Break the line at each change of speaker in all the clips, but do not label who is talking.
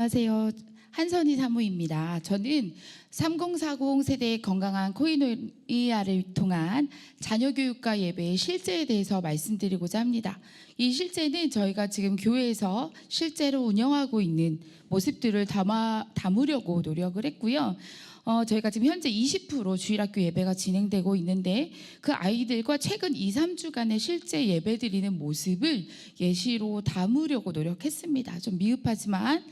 안녕하세요. 한선희 사무입니다. 저는 3040 세대의 건강한 코이노이아를 통한 자녀교육과 예배의 실제에 대해서 말씀드리고자 합니다. 이 실제는 저희가 지금 교회에서 실제로 운영하고 있는 모습들을 담으려고 노력을 했고요. 저희가 지금 현재 20% 주일학교 예배가 진행되고 있는데 그 아이들과 최근 2, 3주간의 실제 예배 드리는 모습을 예시로 담으려고 노력했습니다. 좀 미흡하지만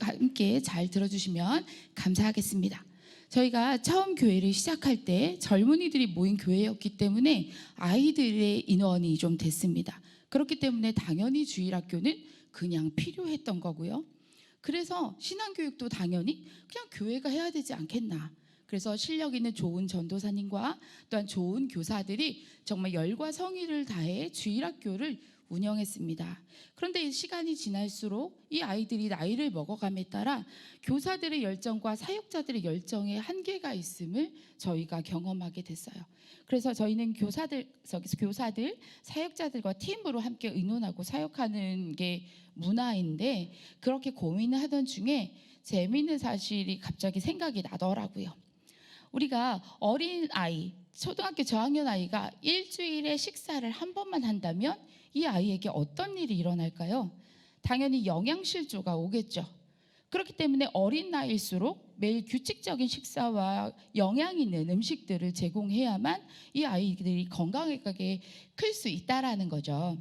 함께 잘 들어주시면 감사하겠습니다. 저희가 처음 교회를 시작할 때 젊은이들이 모인 교회였기 때문에 아이들의 인원이 좀 됐습니다. 그렇기 때문에 당연히 주일학교는 그냥 필요했던 거고요. 그래서 신앙교육도 당연히 그냥 교회가 해야 되지 않겠나. 그래서 실력 있는 좋은 전도사님과 또한 좋은 교사들이 정말 열과 성의를 다해 주일학교를 운영했습니다. 그런데 시간이 지날수록 이 아이들이 나이를 먹어감에 따라 교사들의 열정과 사역자들의 열정에 한계가 있음을 저희가 경험하게 됐어요. 그래서 저희는 교사들, 사역자들과 팀으로 함께 의논하고 사역하는 게 문화인데 그렇게 고민을 하던 중에 재미있는 사실이 갑자기 생각이 나더라고요. 우리가 어린 아이, 초등학교 저학년 아이가 일주일에 식사를 한 번만 한다면 이 아이에게 어떤 일이 일어날까요? 당연히 영양실조가 오겠죠. 그렇기 때문에 어린 나이일수록 매일 규칙적인 식사와 영양 있는 음식들을 제공해야만 이 아이들이 건강하게 클 수 있다라는 거죠.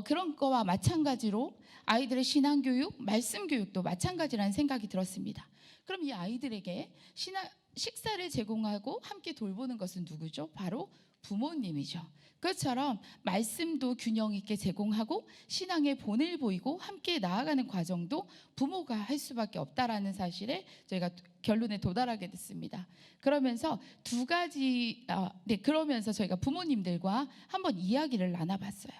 그런 거와 마찬가지로 아이들의 신앙교육, 말씀교육도 마찬가지라는 생각이 들었습니다. 그럼 이 아이들에게 식사를 제공하고 함께 돌보는 것은 누구죠? 바로 부모님이죠. 그것처럼 말씀도 균형 있게 제공하고 신앙의 본을 보이고 함께 나아가는 과정도 부모가 할 수밖에 없다라는 사실에 저희가 결론에 도달하게 됐습니다. 그러면서 그러면서 저희가 부모님들과 한번 이야기를 나눠봤어요.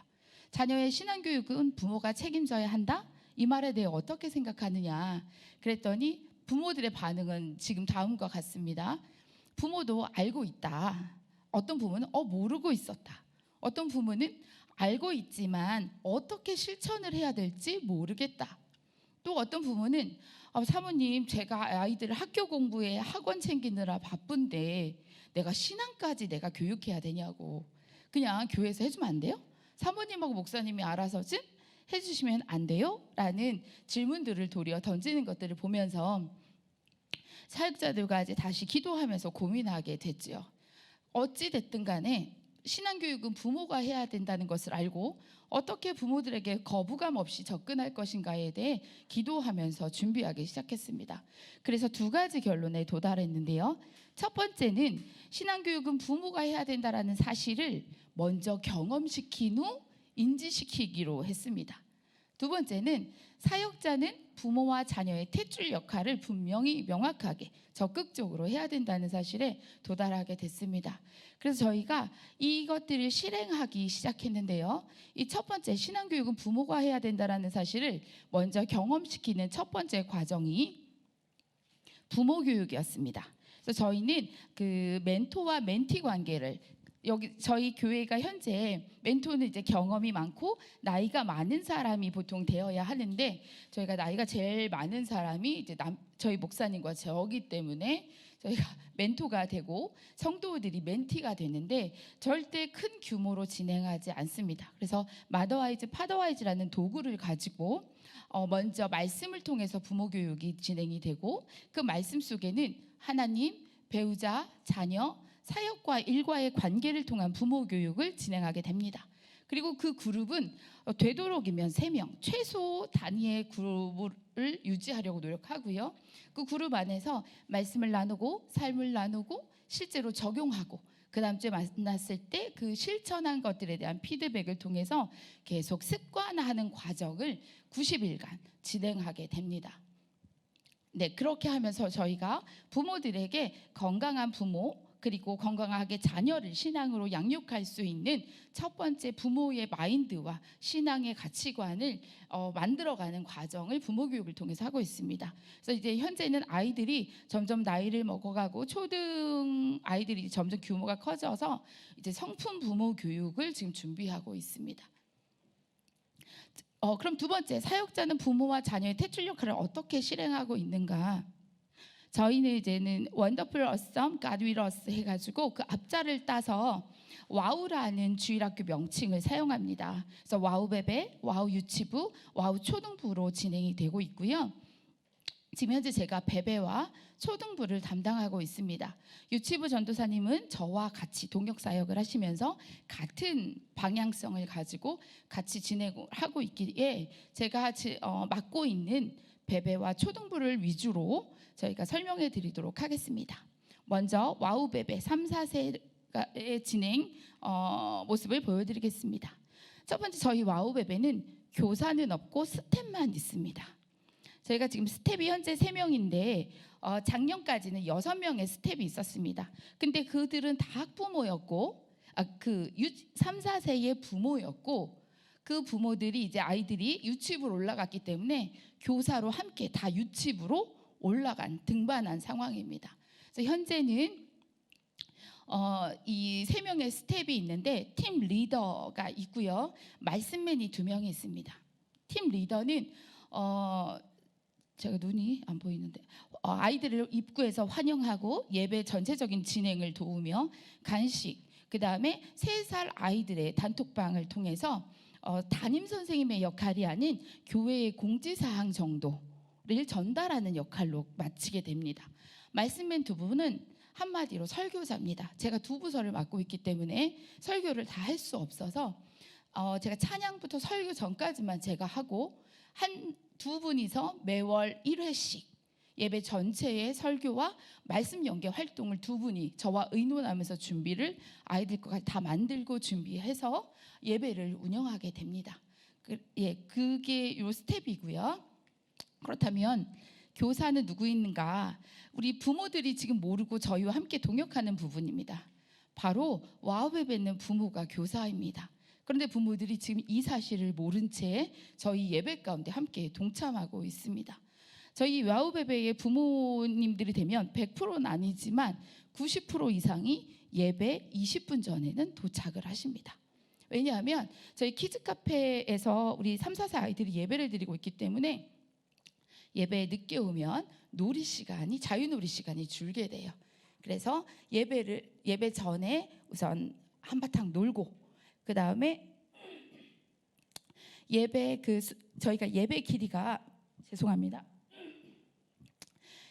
자녀의 신앙교육은 부모가 책임져야 한다? 이 말에 대해 어떻게 생각하느냐? 그랬더니 부모들의 반응은 지금 다음과 같습니다. 부모도 알고 있다. 어떤 부모는 모르고 있었다. 어떤 부모는 알고 있지만 어떻게 실천을 해야 될지 모르겠다. 또 어떤 부모는 사모님, 제가 아이들을 학교 공부에 학원 챙기느라 바쁜데 내가 신앙까지 내가 교육해야 되냐고. 그냥 교회에서 해주면 안 돼요? 사모님하고 목사님이 알아서 좀 해주시면 안 돼요? 라는 질문들을 도리어 던지는 것들을 보면서 사역자들과 이제 다시 기도하면서 고민하게 됐죠. 어찌 됐든 간에 신앙교육은 부모가 해야 된다는 것을 알고 어떻게 부모들에게 거부감 없이 접근할 것인가에 대해 기도하면서 준비하기 시작했습니다. 그래서 2가지 결론에 도달했는데요. 첫 번째는 신앙교육은 부모가 해야 된다는 사실을 먼저 경험시킨 후 인지시키기로 했습니다. 2번째는 사역자는 부모와 자녀의 탯줄 역할을 분명히 명확하게 적극적으로 해야 된다는 사실에 도달하게 됐습니다. 그래서 저희가 이것들을 실행하기 시작했는데요. 이 첫 번째 신앙교육은 부모가 해야 된다는 사실을 먼저 경험시키는 첫 번째 과정이 부모교육이었습니다. 그래서 저희는 그 멘토와 멘티 관계를 여기 저희 교회가 현재 멘토는 이제 경험이 많고 나이가 많은 사람이 보통 되어야 하는데 저희가 나이가 제일 많은 사람이 이제 저희 목사님과 저기 때문에 저희가 멘토가 되고 성도들이 멘티가 되는데 절대 큰 규모로 진행하지 않습니다. 그래서 마더와이즈, 파더와이즈라는 도구를 가지고 먼저 말씀을 통해서 부모 교육이 진행이 되고 그 말씀 속에는 하나님, 배우자, 자녀, 사역과 일과의 관계를 통한 부모 교육을 진행하게 됩니다. 그리고 그 그룹은 되도록이면 3명, 최소 단위의 그룹을 유지하려고 노력하고요. 그 그룹 안에서 말씀을 나누고 삶을 나누고 실제로 적용하고 그 다음 주에 만났을 때 그 실천한 것들에 대한 피드백을 통해서 계속 습관화하는 과정을 90일간 진행하게 됩니다. 그렇게 하면서 저희가 부모들에게 건강한 부모 그리고 건강하게 자녀를 신앙으로 양육할 수 있는 첫 번째 부모의 마인드와 신앙의 가치관을 만들어가는 과정을 부모교육을 통해서 하고 있습니다. 그래서 이제 현재는 아이들이 점점 나이를 먹어가고 초등 아이들이 점점 규모가 커져서 이제 성품 부모 교육을 지금 준비하고 있습니다. 그럼 두 번째, 사역자는 부모와 자녀의 퇴출 역할을 어떻게 실행하고 있는가? 저희는 이제는 원더풀 어썸 갓 윌 어스 해가지고 그 앞자를 따서 와우라는 주일학교 명칭을 사용합니다. 그래서 와우 베베, 와우 유치부, 와우 초등부로 진행이 되고 있고요. 지금 현재 제가 베베와 초등부를 담당하고 있습니다. 유치부 전도사님은 저와 같이 동역 사역을 하시면서 같은 방향성을 가지고 같이 진행하고 있기에 제가 맡고 있는 베베와 초등부를 위주로 저희가 설명해 드리도록 하겠습니다. 먼저 와우 베베 3, 4세의 진행 모습을 보여드리겠습니다. 첫 번째, 저희 와우 베베는 교사는 없고 스텝만 있습니다. 저희가 지금 스텝이 현재 3명인데 작년까지는 6명의 스텝이 있었습니다. 근데 그들은 다 학부모였고 3, 4세의 부모였고 그 부모들이 이제 아이들이 유치부로 올라갔기 때문에 교사로 함께 다 유치부로 등반한 상황입니다. 그래서 현재는 이 3명의 스텝이 있는데 팀 리더가 있고요. 말씀맨이 2명이 있습니다. 팀 리더는 제가 눈이 안 보이는데 아이들을 입구에서 환영하고 예배 전체적인 진행을 도우며 간식, 그 다음에 3살 아이들의 단톡방을 통해서 담임 선생님의 역할이 아닌 교회의 공지사항 정도를 전달하는 역할로 마치게 됩니다. 말씀맨 2분은 한마디로 설교자입니다. 제가 2부서를 맡고 있기 때문에 설교를 다 할 수 없어서 제가 찬양부터 설교 전까지만 제가 하고 두 분이서 매월 1회씩 예배 전체의 설교와 말씀 연계 활동을 2분이 저와 의논하면서 준비를 아이들 것까지 다 만들고 준비해서 예배를 운영하게 됩니다. 그게 요 스텝이고요. 그렇다면 교사는 누구 있는가? 우리 부모들이 지금 모르고 저희와 함께 동역하는 부분입니다. 바로 와우베베는 부모가 교사입니다. 그런데 부모들이 지금 이 사실을 모른 채 저희 예배 가운데 함께 동참하고 있습니다. 저희 와우베베의 부모님들이 되면 100%는 아니지만 90% 이상이 예배 20분 전에는 도착을 하십니다. 왜냐하면 저희 키즈카페에서 우리 3, 4세 아이들이 예배를 드리고 있기 때문에 예배에 늦게 오면 자유놀이 시간이 줄게 돼요. 그래서 예배 전에 우선 한바탕 놀고, 그 다음에 저희가 예배 길이가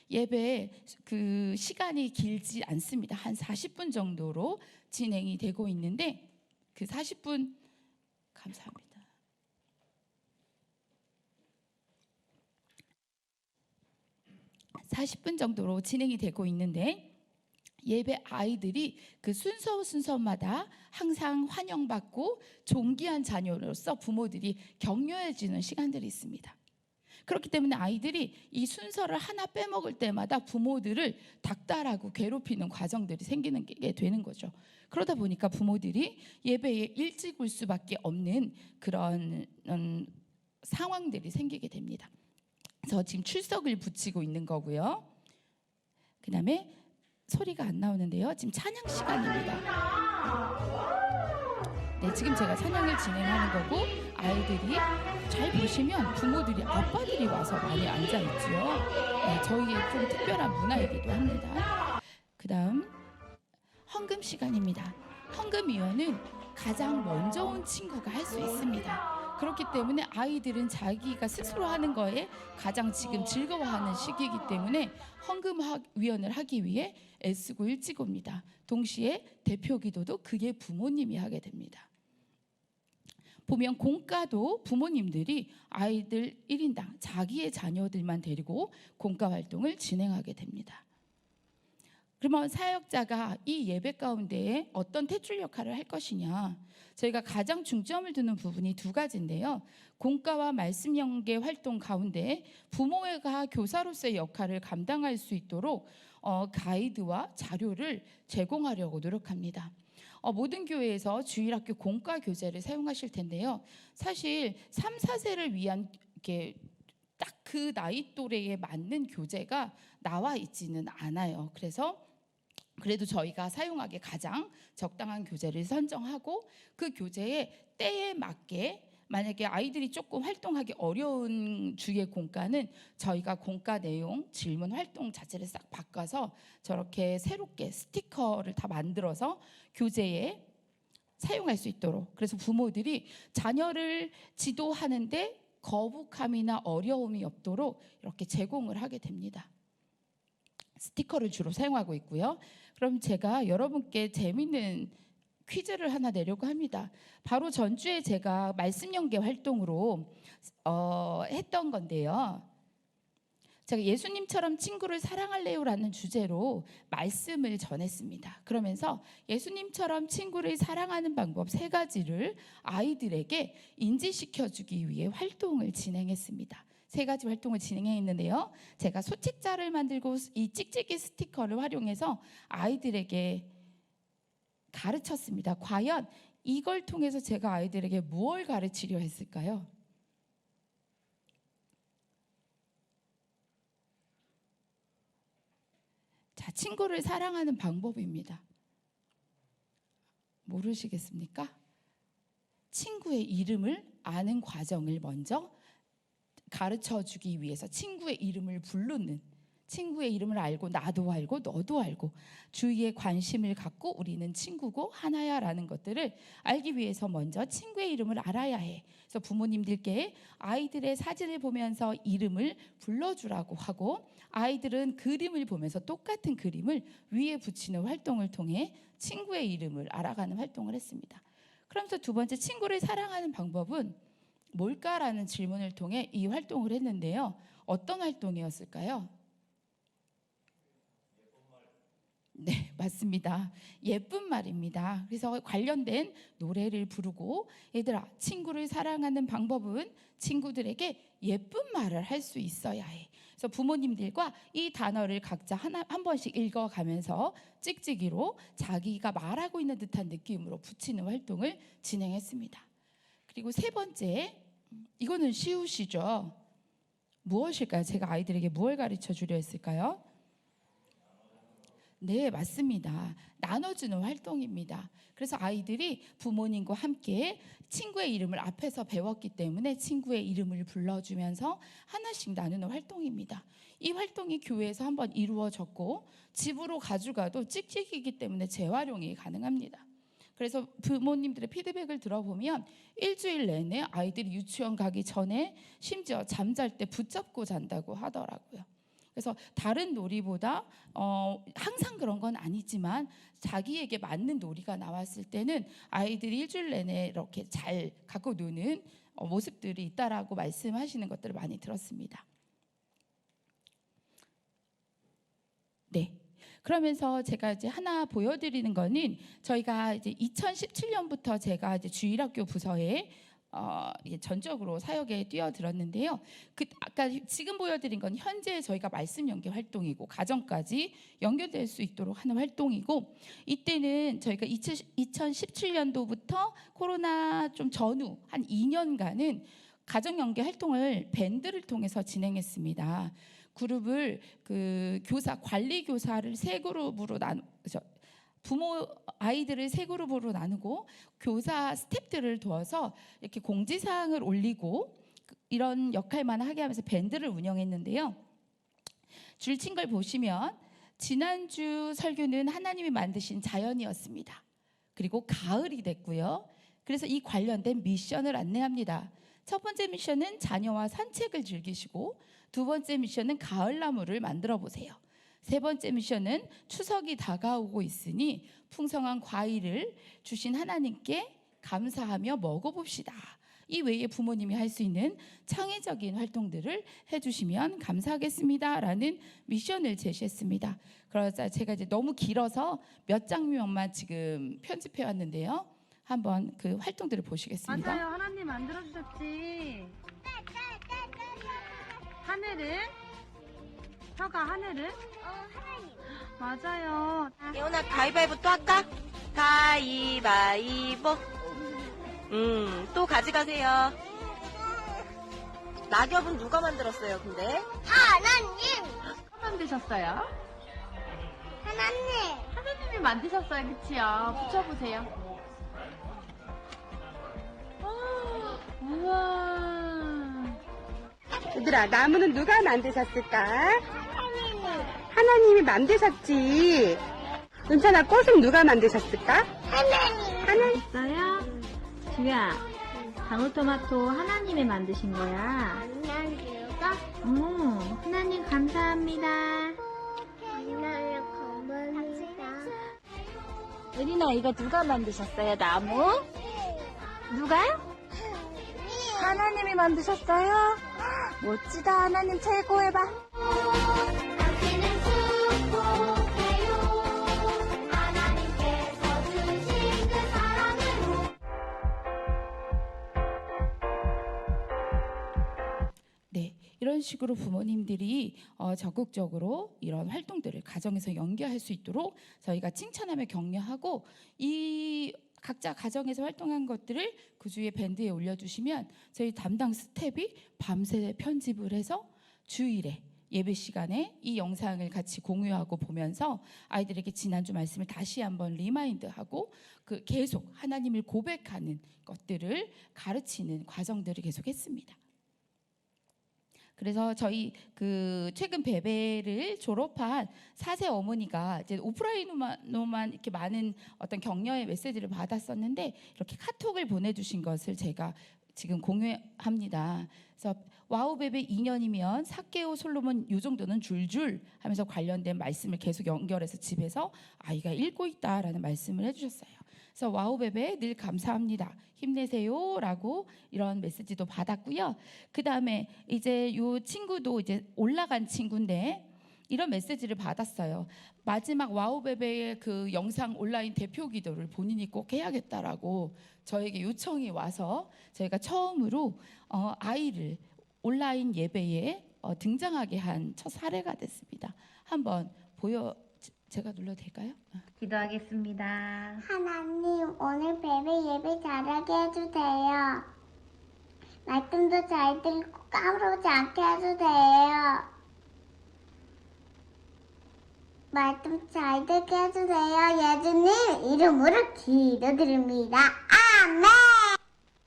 예배 그 시간이 길지 않습니다. 한 40분 정도로 진행이 되고 있는데 그 40분 감사합니다. 40분 정도로 진행이 되고 있는데 예배 아이들이 그 순서마다 항상 환영받고 존귀한 자녀로서 부모들이 격려해주는 시간들이 있습니다. 그렇기 때문에 아이들이 이 순서를 하나 빼먹을 때마다 부모들을 닥달하고 괴롭히는 과정들이 생기는 게 되는 거죠. 그러다 보니까 부모들이 예배에 일찍 올 수밖에 없는 그런 상황들이 생기게 됩니다. 그래서 지금 출석을 붙이고 있는 거고요. 그 다음에 소리가 안 나오는데요. 지금 찬양 시간입니다. 네, 지금 제가 찬양을 진행하는 거고 아이들이 잘 보시면 부모들이 아빠들이 와서 많이 앉아있죠. 네, 저희의 좀 특별한 문화이기도 합니다. 그 다음 헌금 시간입니다. 헌금위원은 가장 먼저 온 친구가 할 수 있습니다. 그렇기 때문에 아이들은 자기가 스스로 하는 거에 가장 지금 즐거워하는 시기이기 때문에 헌금위원을 하기 위해 애쓰고 일찍 옵니다. 동시에 대표 기도도 그게 부모님이 하게 됩니다. 보면 공과도 부모님들이 아이들 1인당 자기의 자녀들만 데리고 공과 활동을 진행하게 됩니다. 그러면 사역자가 이 예배 가운데 어떤 퇴출 역할을 할 것이냐, 저희가 가장 중점을 두는 부분이 2가지인데요. 공과와 말씀 연계 활동 가운데 부모가 교사로서의 역할을 감당할 수 있도록 가이드와 자료를 제공하려고 노력합니다. 모든 교회에서 주일학교 공과 교재를 사용하실 텐데요. 사실 3, 4세를 위한 딱 그 나이 또래에 맞는 교재가 나와 있지는 않아요. 그래도 저희가 사용하기에 가장 적당한 교재를 선정하고 그 교재에 때에 맞게 만약에 아이들이 조금 활동하기 어려운 주의 공과는 저희가 공과 내용, 질문 활동 자체를 싹 바꿔서 저렇게 새롭게 스티커를 다 만들어서 교재에 사용할 수 있도록, 그래서 부모들이 자녀를 지도하는데 거북함이나 어려움이 없도록 이렇게 제공을 하게 됩니다. 스티커를 주로 사용하고 있고요. 그럼 제가 여러분께 재미있는 퀴즈를 하나 내려고 합니다. 바로 전주에 제가 말씀 연계 활동으로 했던 건데요. 제가 예수님처럼 친구를 사랑할래요라는 주제로 말씀을 전했습니다. 그러면서 예수님처럼 친구를 사랑하는 방법 3가지를 아이들에게 인지시켜주기 위해 활동을 진행했습니다. 3가지 활동을 진행했는데요. 제가 소책자를 만들고 이 찍찍이 스티커를 활용해서 아이들에게 가르쳤습니다. 과연 이걸 통해서 제가 아이들에게 무엇을 가르치려 했을까요? 자, 친구를 사랑하는 방법입니다. 모르시겠습니까? 친구의 이름을 아는 과정을 먼저 가르쳐주기 위해서 친구의 이름을 부르는, 친구의 이름을 알고 나도 알고 너도 알고 주위에 관심을 갖고 우리는 친구고 하나야 라는 것들을 알기 위해서 먼저 친구의 이름을 알아야 해. 그래서 부모님들께 아이들의 사진을 보면서 이름을 불러주라고 하고, 아이들은 그림을 보면서 똑같은 그림을 위에 붙이는 활동을 통해 친구의 이름을 알아가는 활동을 했습니다. 그러면서 2번째, 친구를 사랑하는 방법은 뭘까라는 질문을 통해 이 활동을 했는데요. 어떤 활동이었을까요? 네, 맞습니다. 예쁜 말입니다. 그래서 관련된 노래를 부르고, 얘들아, 친구를 사랑하는 방법은 친구들에게 예쁜 말을 할 수 있어야 해. 그래서 부모님들과 이 단어를 각자 한 번씩 읽어가면서 찍찍이로 자기가 말하고 있는 듯한 느낌으로 붙이는 활동을 진행했습니다. 그리고 3번째, 이거는 쉬우시죠? 무엇일까요? 제가 아이들에게 무엇을 가르쳐 주려 했을까요? 네, 맞습니다. 나눠주는 활동입니다. 그래서 아이들이 부모님과 함께 친구의 이름을 앞에서 배웠기 때문에 친구의 이름을 불러주면서 하나씩 나누는 활동입니다. 이 활동이 교회에서 한번 이루어졌고 집으로 가져가도 찍찍이기 때문에 재활용이 가능합니다. 그래서 부모님들의 피드백을 들어보면 일주일 내내 아이들이 유치원 가기 전에 심지어 잠잘 때 붙잡고 잔다고 하더라고요. 그래서 다른 놀이보다 항상 그런 건 아니지만 자기에게 맞는 놀이가 나왔을 때는 아이들이 일주일 내내 이렇게 잘 갖고 노는 모습들이 있다라고 말씀하시는 것들을 많이 들었습니다. 네. 그러면서 제가 이제 하나 보여드리는 거는, 저희가 이제 2017년부터 제가 이제 주일학교 부서에 전적으로 사역에 뛰어들었는데요. 아까 지금 보여드린 건 현재 저희가 말씀 연계 활동이고 가정까지 연결될 수 있도록 하는 활동이고, 이때는 저희가 2017년도부터 코로나 좀 전후 한 2년간은 가정 연계 활동을 밴드를 통해서 진행했습니다. 그룹을 교사, 관리 교사를 3그룹으로 부모 아이들을 3그룹으로 나누고 교사 스태프들을 도와서 이렇게 공지사항을 올리고 이런 역할만 하게 하면서 밴드를 운영했는데요. 줄친 걸 보시면 지난주 설교는 하나님이 만드신 자연이었습니다. 그리고 가을이 됐고요. 그래서 이 관련된 미션을 안내합니다. 첫 번째 미션은 자녀와 산책을 즐기시고, 2번째 미션은 가을나무를 만들어 보세요. 3번째 미션은 추석이 다가오고 있으니 풍성한 과일을 주신 하나님께 감사하며 먹어봅시다. 이 외에 부모님이 할 수 있는 창의적인 활동들을 해주시면 감사하겠습니다 라는 미션을 제시했습니다. 그러자 제가 이제 너무 길어서 몇 장면만 지금 편집해 왔는데요. 한번 그 활동들을 보시겠습니다.
맞아요. 하나님 만들어주셨지. 하늘을? 혀가 하늘을?
하나님.
맞아요.
예원아, 가위바위보 또 할까? 가위바위보. 또 가져가세요. 낙엽은 누가 만들었어요, 근데?
누가 만드셨어요?
하나님.
하나님이 만드셨어요, 그치요? 붙여보세요. 우와.
얘들아, 나무는 누가 만드셨을까? 하나님이 만드셨지. 은찬아, 꽃은 누가 만드셨을까? 하나님.
있어요? 주야, 방울토마토 하나님이 만드신 거야. 하나님 감사합니다.
은인아, 이거 누가 만드셨어요? 나무? 누가요? 하나님이 만드셨어요? 멋지다. 하나님 최고 해봐.
네, 이런 식으로 부모님들이 적극적으로 이런 활동들을 가정에서 연계할 수 있도록 저희가 칭찬하며 격려하고 이 각자 가정에서 활동한 것들을 그 주에 밴드에 올려주시면 저희 담당 스텝이 밤새 편집을 해서 주일에 예배 시간에 이 영상을 같이 공유하고 보면서 아이들에게 지난주 말씀을 다시 한번 리마인드하고 그 계속 하나님을 고백하는 것들을 가르치는 과정들을 계속했습니다. 그래서 저희 그 최근 베베를 졸업한 4세 어머니가 이제 오프라인으로만 이렇게 많은 어떤 격려의 메시지를 받았었는데 이렇게 카톡을 보내주신 것을 제가 지금 공유합니다. 그래서 와우 베베 2년이면 사케오 솔로몬 요 정도는 줄줄 하면서 관련된 말씀을 계속 연결해서 집에서 아이가 읽고 있다라는 말씀을 해주셨어요. 그래서 와우 베베 늘 감사합니다. 힘내세요라고 이런 메시지도 받았고요. 그 다음에 이제 요 친구도 이제 올라간 친구인데 이런 메시지를 받았어요. 마지막 와우 베베의 그 영상 온라인 대표 기도를 본인이 꼭 해야겠다라고 저에게 요청이 와서 저희가 처음으로 아이를 온라인 예배에 등장하게 한 첫 사례가 됐습니다. 한번 제가 눌러도 될까요?
기도하겠습니다.
하나님, 오늘 예배 잘하게 해주세요. 말씀도 잘 듣고 까무러지 않게 해주세요. 말씀 잘 듣게 해주세요. 예수님 이름으로 기도드립니다. 아멘.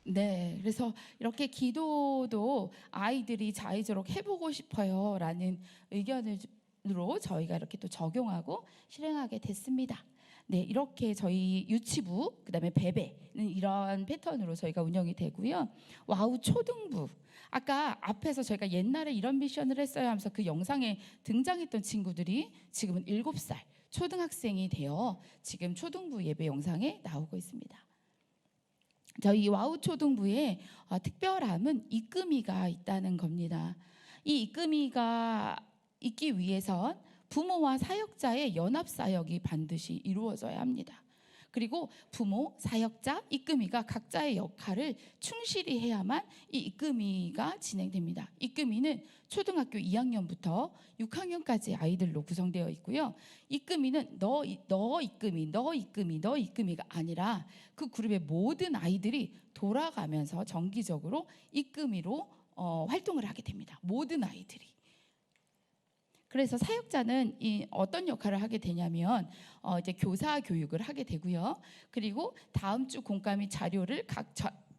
네, 그래서 이렇게 기도도 아이들이 자의적으로 해보고 싶어요라는 의견으로 저희가 이렇게 또 적용하고 실행하게 됐습니다. 네, 이렇게 저희 유치부, 그다음에 베베는 이런 패턴으로 저희가 운영이 되고요. 와우 초등부, 아까 앞에서 저희가 옛날에 이런 미션을 했어요 하면서 그 영상에 등장했던 친구들이 지금은 7살 초등학생이 되어 지금 초등부 예배 영상에 나오고 있습니다. 저희 와우 초등부에 특별함은 이끄미가 있다는 겁니다. 이 이끄미가 있기 위해선 부모와 사역자의 연합 사역이 반드시 이루어져야 합니다. 그리고 부모, 사역자, 이끄미가 각자의 역할을 충실히 해야만 이 이끄미가 진행됩니다. 이끄미는 초등학교 2학년부터 6학년까지 아이들로 구성되어 있고요. 이끄미는 너 이끄미가 아니라 그 그룹의 모든 아이들이 돌아가면서 정기적으로 이끄미로 활동을 하게 됩니다. 모든 아이들이. 그래서 사역자는 어떤 역할을 하게 되냐면 이제 교사 교육을 하게 되고요. 그리고 다음 주 공과및 자료를 각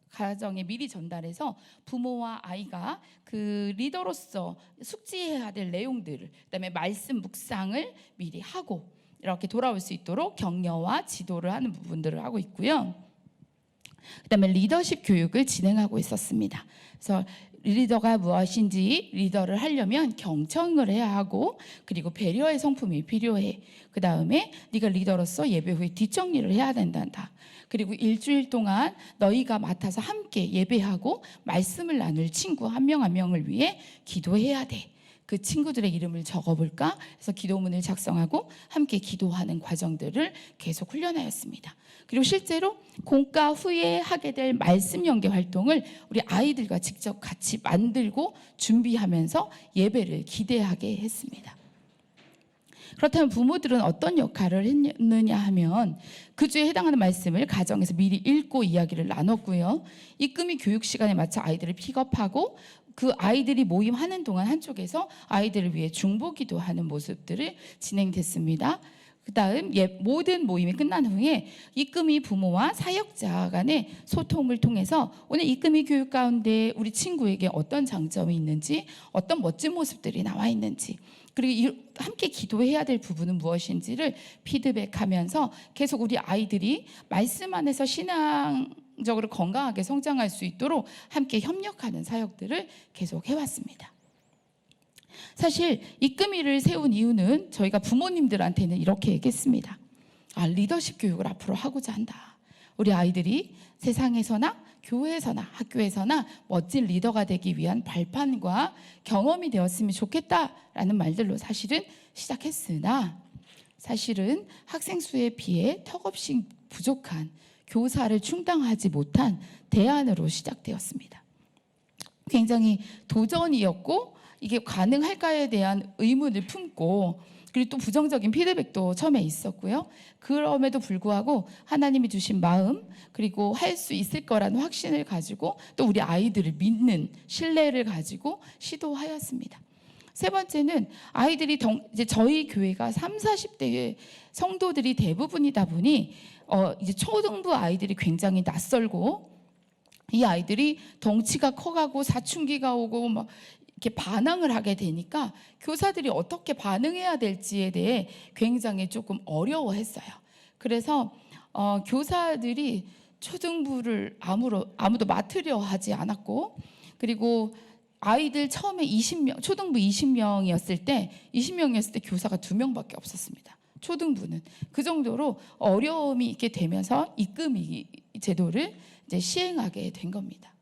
가정에 미리 전달해서 부모와 아이가 그 리더로서 숙지해야 될 내용들을, 그다음에 말씀 묵상을 미리 하고 이렇게 돌아올 수 있도록 격려와 지도를 하는 부분들을 하고 있고요. 그다음에 리더십 교육을 진행하고 있었습니다. 그래서 리더가 무엇인지, 리더를 하려면 경청을 해야 하고, 그리고 배려의 성품이 필요해. 그 다음에 네가 리더로서 예배 후에 뒷정리를 해야 된단다. 그리고 일주일 동안 너희가 맡아서 함께 예배하고 말씀을 나눌 친구 한 명 한 명을 위해 기도해야 돼. 그 친구들의 이름을 적어볼까 해서 기도문을 작성하고 함께 기도하는 과정들을 계속 훈련하였습니다. 그리고 실제로 공과 후에 하게 될 말씀 연계 활동을 우리 아이들과 직접 같이 만들고 준비하면서 예배를 기대하게 했습니다. 그렇다면 부모들은 어떤 역할을 했느냐 하면 그 주에 해당하는 말씀을 가정에서 미리 읽고 이야기를 나눴고요. 이끄미 교육 시간에 맞춰 아이들을 픽업하고 그 아이들이 모임하는 동안 한쪽에서 아이들을 위해 중보기도 하는 모습들을 진행됐습니다. 그다음 모든 모임이 끝난 후에 이금희 부모와 사역자 간의 소통을 통해서 오늘 이금희 교육 가운데 우리 친구에게 어떤 장점이 있는지, 어떤 멋진 모습들이 나와 있는지, 그리고 함께 기도해야 될 부분은 무엇인지를 피드백하면서 계속 우리 아이들이 말씀 안에서 신앙적으로 건강하게 성장할 수 있도록 함께 협력하는 사역들을 계속 해왔습니다. 사실 이금희를 세운 이유는 저희가 부모님들한테는 이렇게 얘기했습니다. 리더십 교육을 앞으로 하고자 한다. 우리 아이들이 세상에서나 교회에서나 학교에서나 멋진 리더가 되기 위한 발판과 경험이 되었으면 좋겠다라는 말들로 사실은 시작했으나, 사실은 학생 수에 비해 턱없이 부족한 교사를 충당하지 못한 대안으로 시작되었습니다. 굉장히 도전이었고, 이게 가능할까에 대한 의문을 품고, 그리고 또 부정적인 피드백도 처음에 있었고요. 그럼에도 불구하고 하나님이 주신 마음, 그리고 할 수 있을 거라는 확신을 가지고 또 우리 아이들을 믿는 신뢰를 가지고 시도하였습니다. 세 번째는 아이들이 이제 저희 교회가 30, 40대의 성도들이 대부분이다 보니 이제 초등부 아이들이 굉장히 낯설고, 이 아이들이 덩치가 커가고 사춘기가 오고 막 이렇게 반항을 하게 되니까 교사들이 어떻게 반응해야 될지에 대해 굉장히 조금 어려워했어요. 그래서 교사들이 초등부를 아무도 맡으려 하지 않았고, 그리고 아이들 처음에 20명, 초등부 20명이었을 때 교사가 2명밖에 없었습니다. 초등부는 그 정도로 어려움이 있게 되면서 이금희 제도를 이제 시행하게 된 겁니다.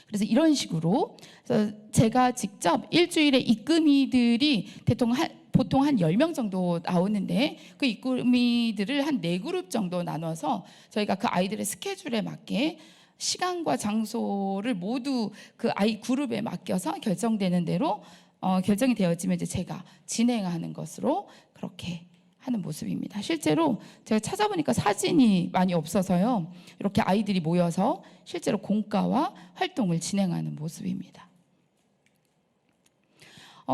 그래서 이런 식으로 제가 직접 일주일에 이금희들이 보통 한 10명 정도 나오는데, 그 이금희들을 한 4그룹 정도 나눠서 저희가 그 아이들의 스케줄에 맞게 시간과 장소를 모두 그 아이 그룹에 맡겨서 결정되는 대로 결정이 되어지면 이제 제가 진행하는 것으로 그렇게 하는 모습입니다. 실제로 제가 찾아보니까 사진이 많이 없어서요. 이렇게 아이들이 모여서 실제로 공과와 활동을 진행하는 모습입니다.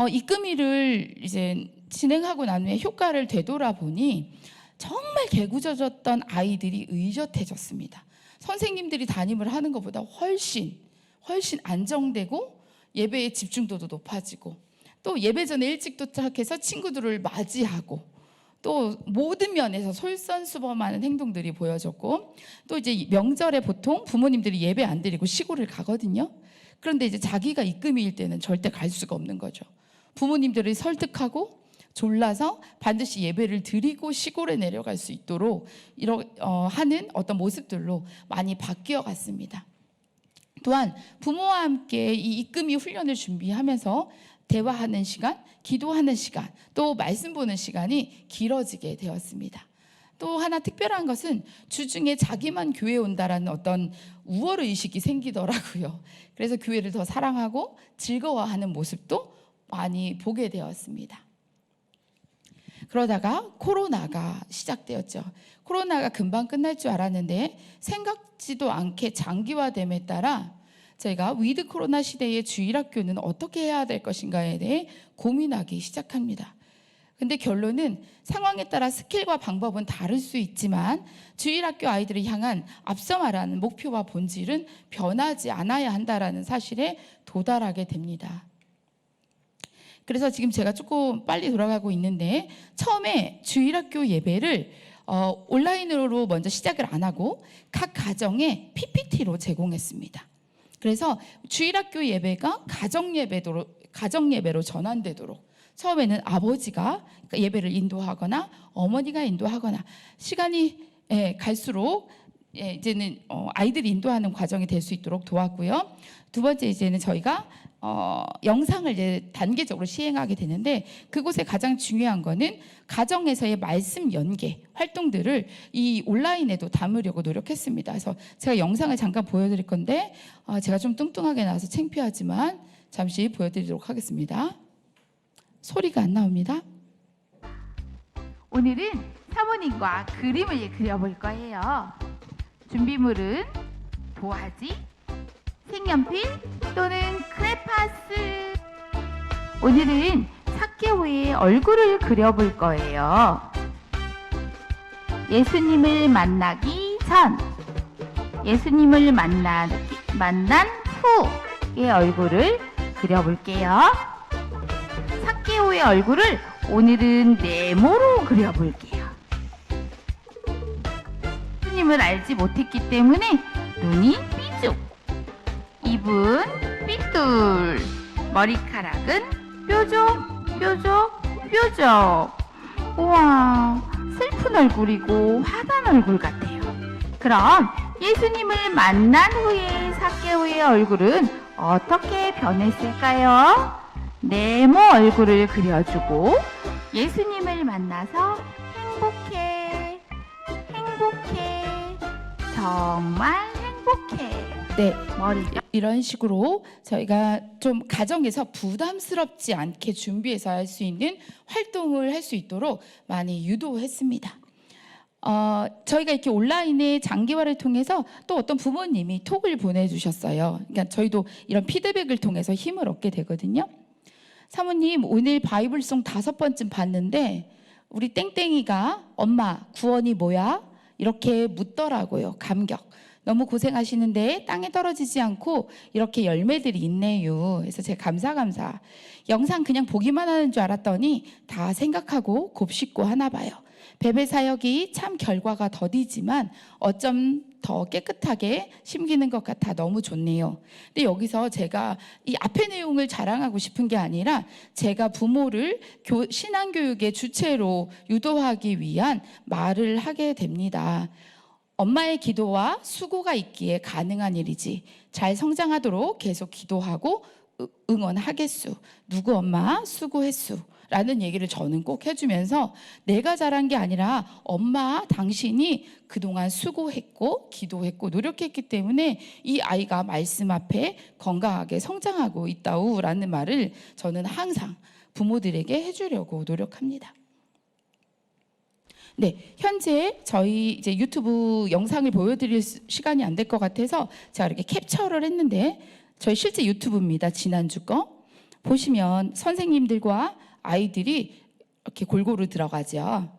이금희를 이제 진행하고 난 후에 효과를 되돌아보니 정말 개구져졌던 아이들이 의젓해졌습니다. 선생님들이 담임을 하는 것보다 훨씬 안정되고 예배의 집중도도 높아지고, 또 예배 전에 일찍 도착해서 친구들을 맞이하고, 또 모든 면에서 솔선수범하는 행동들이 보여졌고, 또 이제 명절에 보통 부모님들이 예배 안 드리고 시골을 가거든요. 그런데 이제 자기가 이금희일 때는 절대 갈 수가 없는 거죠. 부모님들을 설득하고 졸라서 반드시 예배를 드리고 시골에 내려갈 수 있도록 하는 어떤 모습들로 많이 바뀌어 갔습니다. 또한 부모와 함께 이 이금희 훈련을 준비하면서 대화하는 시간, 기도하는 시간, 또 말씀 보는 시간이 길어지게 되었습니다. 또 하나 특별한 것은 주중에 자기만 교회에 온다라는 어떤 우월의식이 생기더라고요. 그래서 교회를 더 사랑하고 즐거워하는 모습도 많이 보게 되었습니다. 그러다가 코로나가 시작되었죠. 코로나가 금방 끝날 줄 알았는데 생각지도 않게 장기화됨에 따라 저희가 위드 코로나 시대의 주일학교는 어떻게 해야 될 것인가에 대해 고민하기 시작합니다. 근데 결론은 상황에 따라 스킬과 방법은 다를 수 있지만 주일학교 아이들을 향한 앞서 말하는 목표와 본질은 변하지 않아야 한다라는 사실에 도달하게 됩니다. 그래서 지금 제가 조금 빨리 돌아가고 있는데, 처음에 주일학교 예배를 온라인으로 먼저 시작을 안 하고 각 가정에 PPT로 제공했습니다. 그래서 주일학교 예배가 가정예배로 전환되도록 처음에는 아버지가 예배를 인도하거나 어머니가 인도하거나 시간이 갈수록 이제는 아이들이 인도하는 과정이 될 수 있도록 도왔고요. 두 번째, 이제는 저희가 영상을 이제 단계적으로 시행하게 되는데, 그곳에 가장 중요한 거는 가정에서의 말씀 연계 활동들을 이 온라인에도 담으려고 노력했습니다. 그래서 제가 영상을 잠깐 보여드릴 건데, 제가 좀 뚱뚱하게 나와서 창피하지만 잠시 보여드리도록 하겠습니다. 소리가 안 나옵니다. 오늘은 사모님과 그림을 그려볼 거예요. 준비물은 도화지, 색연필 또는 크레파스. 오늘은 사개오의 얼굴을 그려볼 거예요. 예수님을 만나기 전, 예수님을 만난 후의 얼굴을 그려볼게요. 사개오의 얼굴을 오늘은 네모로 그려볼게요. 예수님을 알지 못했기 때문에 눈이 삐죽, 입은 삐뚤, 머리카락은 뾰족, 뾰족, 뾰족. 우와, 슬픈 얼굴이고 화난 얼굴 같아요. 그럼 예수님을 만난 후에 사개오의 얼굴은 어떻게 변했을까요? 네모 얼굴을 그려주고 예수님을 만나서 행복해, 행복해, 정말 행복해. 네, 이런 식으로 저희가 좀 가정에서 부담스럽지 않게 준비해서 할 수 있는 활동을 할 수 있도록 많이 유도했습니다. 저희가 이렇게 온라인의 장기화를 통해서 또 어떤 부모님이 톡을 보내주셨어요. 그러니까 저희도 이런 피드백을 통해서 힘을 얻게 되거든요. 사모님, 오늘 바이블송 5번쯤 봤는데 우리 땡땡이가 엄마 구원이 뭐야? 이렇게 묻더라고요. 감격. 너무 고생하시는데 땅에 떨어지지 않고 이렇게 열매들이 있네요. 그래서 제가 감사. 영상 그냥 보기만 하는 줄 알았더니 다 생각하고 곱씹고 하나 봐요. 베베 사역이 참 결과가 더디지만 어쩜 더 깨끗하게 심기는 것 같아 너무 좋네요. 근데 여기서 제가 이 앞의 내용을 자랑하고 싶은 게 아니라 제가 부모를 신앙교육의 주체로 유도하기 위한 말을 하게 됩니다. 엄마의 기도와 수고가 있기에 가능한 일이지. 잘 성장하도록 계속 기도하고 응원하겠수. 누구 엄마 수고했수. 라는 얘기를 저는 꼭 해주면서 내가 잘한 게 아니라 엄마 당신이 그동안 수고했고 기도했고 노력했기 때문에 이 아이가 말씀 앞에 건강하게 성장하고 있다우라는 말을 저는 항상 부모들에게 해주려고 노력합니다. 네, 현재 저희 이제 유튜브 영상을 보여드릴 시간이 안 될 것 같아서 제가 이렇게 캡처를 했는데 저희 실제 유튜브입니다. 지난주 거 보시면 선생님들과 아이들이 이렇게 골고루 들어가죠.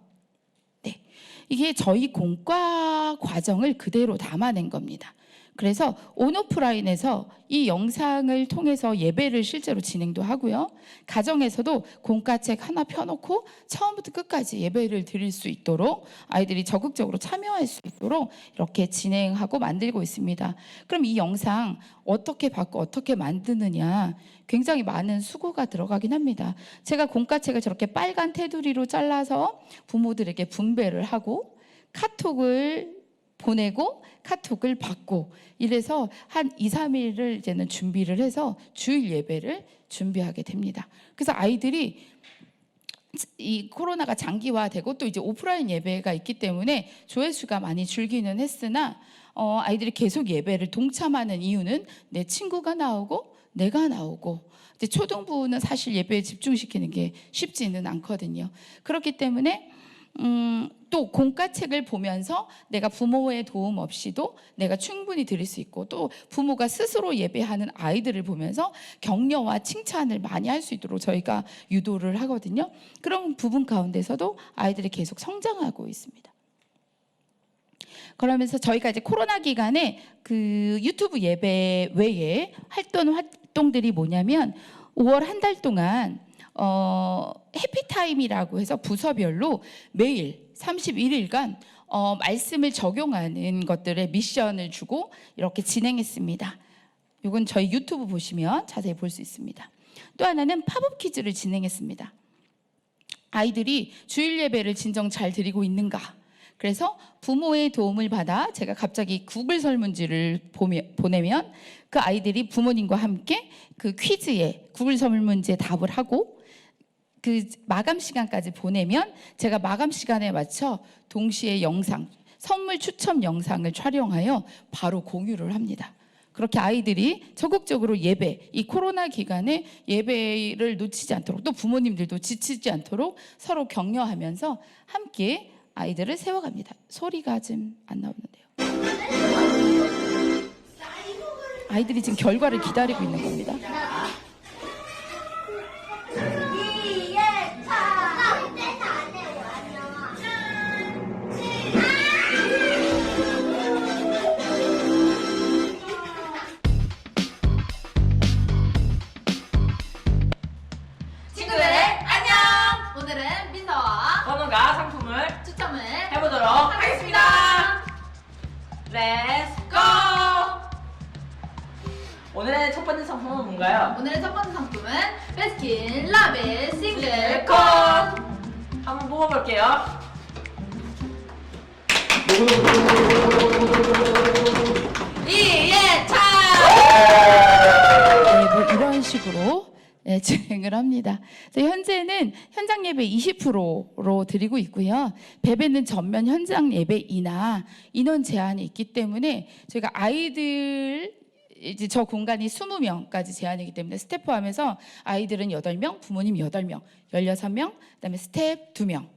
네, 이게 저희 공과 과정을 그대로 담아낸 겁니다. 그래서 온오프라인에서 이 영상을 통해서 예배를 실제로 진행도 하고요. 가정에서도 공과책 하나 펴놓고 처음부터 끝까지 예배를 드릴 수 있도록 아이들이 적극적으로 참여할 수 있도록 이렇게 진행하고 만들고 있습니다. 그럼 이 영상 어떻게 받고 어떻게 만드느냐 굉장히 많은 수고가 들어가긴 합니다. 제가 공과책을 저렇게 빨간 테두리로 잘라서 부모들에게 분배를 하고 카톡을 보내고 카톡을 받고 이래서 한 2, 3일을 이제는 준비를 해서 주일 예배를 준비하게 됩니다. 그래서 아이들이 이 코로나가 장기화되고 또 이제 오프라인 예배가 있기 때문에 조회수가 많이 줄기는 했으나 아이들이 계속 예배를 동참하는 이유는 내 친구가 나오고 내가 나오고 이제 초등부는 사실 예배에 집중시키는 게 쉽지는 않거든요. 그렇기 때문에 또 공과책을 보면서 내가 부모의 도움 없이도 내가 충분히 드릴 수 있고 또 부모가 스스로 예배하는 아이들을 보면서 격려와 칭찬을 많이 할 수 있도록 저희가 유도를 하거든요. 그런 부분 가운데서도 아이들이 계속 성장하고 있습니다. 그러면서 저희가 이제 코로나 기간에 그 유튜브 예배 외에 했던 활동들이 뭐냐면 5월 한 달 동안 해피타임이라고 해서 부서별로 매일 31일간 말씀을 적용하는 것들의 미션을 주고 이렇게 진행했습니다. 이건 저희 유튜브 보시면 자세히 볼 수 있습니다. 또 하나는 팝업 퀴즈를 진행했습니다. 아이들이 주일 예배를 진정 잘 드리고 있는가? 그래서 부모의 도움을 받아 제가 갑자기 구글 설문지를 보내면 그 아이들이 부모님과 함께 그 퀴즈에 구글 설문지에 답을 하고 그 마감 시간까지 보내면 제가 마감 시간에 맞춰 동시에 영상, 선물 추첨 영상을 촬영하여 바로 공유를 합니다. 그렇게 아이들이 적극적으로 예배, 이 코로나 기간에 예배를 놓치지 않도록 또 부모님들도 지치지 않도록 서로 격려하면서 함께 아이들을 세워갑니다. 소리가 좀 안 나오는데요. 아이들이 지금 결과를 기다리고 있는 겁니다.
오늘의 첫 번째 상품은 뭔가요?
오늘의 첫 번째 상품은 베스킨 라빈 싱글콘.
한번 뽑아볼게요.
이예찬.
네, 뭐 이런 식으로 네, 진행을 합니다. 그래서 현재는 현장 예배 20%로 드리고 있고요. 베베는 전면 현장 예배이나 인원 제한이 있기 때문에 저희가 아이들 이제 저 공간이 20명까지 제한이기 때문에 스텝 포함해서 아이들은 8명, 부모님 8명, 16명, 그다음에 스텝 2명.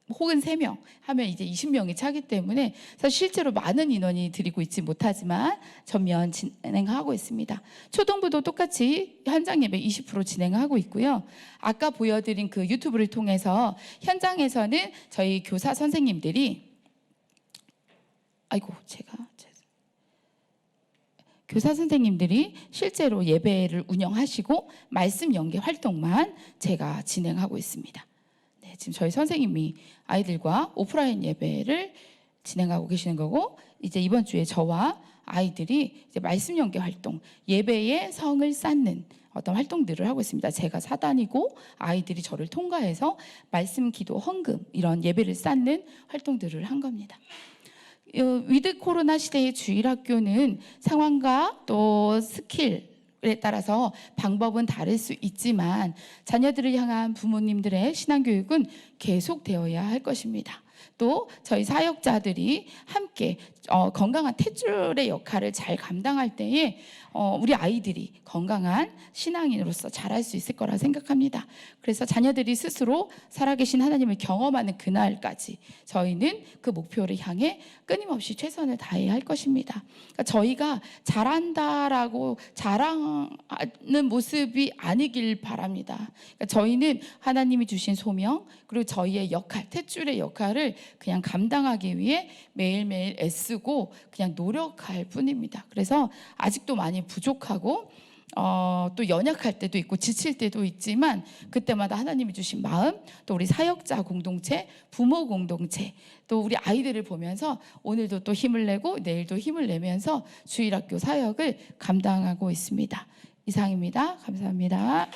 혹은 3명 하면 이제 20명이 차기 때문에 사실 실제로 많은 인원이 드리고 있지 못하지만 전면 진행하고 있습니다. 초등부도 똑같이 현장 예배 20% 진행하고 있고요. 아까 보여드린 그 유튜브를 통해서 현장에서는 저희 교사 선생님들이 교사 선생님들이 실제로 예배를 운영하시고 말씀 연계 활동만 제가 진행하고 있습니다. 네, 지금 저희 선생님이 아이들과 오프라인 예배를 진행하고 계시는 거고, 이제 이번 주에 저와 아이들이 이제 말씀 연계 활동, 예배의 성을 쌓는 어떤 활동들을 하고 있습니다. 제가 사단이고 아이들이 저를 통과해서 말씀, 기도, 헌금 이런 예배를 쌓는 활동들을 한 겁니다. 위드 코로나 시대의 주일학교는 상황과 또 스킬에 따라서 방법은 다를 수 있지만 자녀들을 향한 부모님들의 신앙교육은 계속되어야 할 것입니다. 또 저희 사역자들이 함께 건강한 탯줄의 역할을 잘 감당할 때에 우리 아이들이 건강한 신앙인으로서 자랄 수 있을 거라 생각합니다. 그래서 자녀들이 스스로 살아계신 하나님을 경험하는 그날까지 저희는 그 목표를 향해 끊임없이 최선을 다해야 할 것입니다. 그러니까 저희가 잘한다라고 자랑하는 모습이 아니길 바랍니다. 그러니까 저희는 하나님이 주신 소명 그리고 저희의 역할, 탯줄의 역할을 그냥 감당하기 위해 매일매일 애쓰고 그냥 노력할 뿐입니다. 그래서 아직도 많이 부족하고 또 연약할 때도 있고 지칠 때도 있지만 그때마다 하나님이 주신 마음, 또 우리 사역자 공동체, 부모 공동체, 또 우리 아이들을 보면서 오늘도 또 힘을 내고 내일도 힘을 내면서 주일학교 사역을 감당하고 있습니다. 이상입니다. 감사합니다.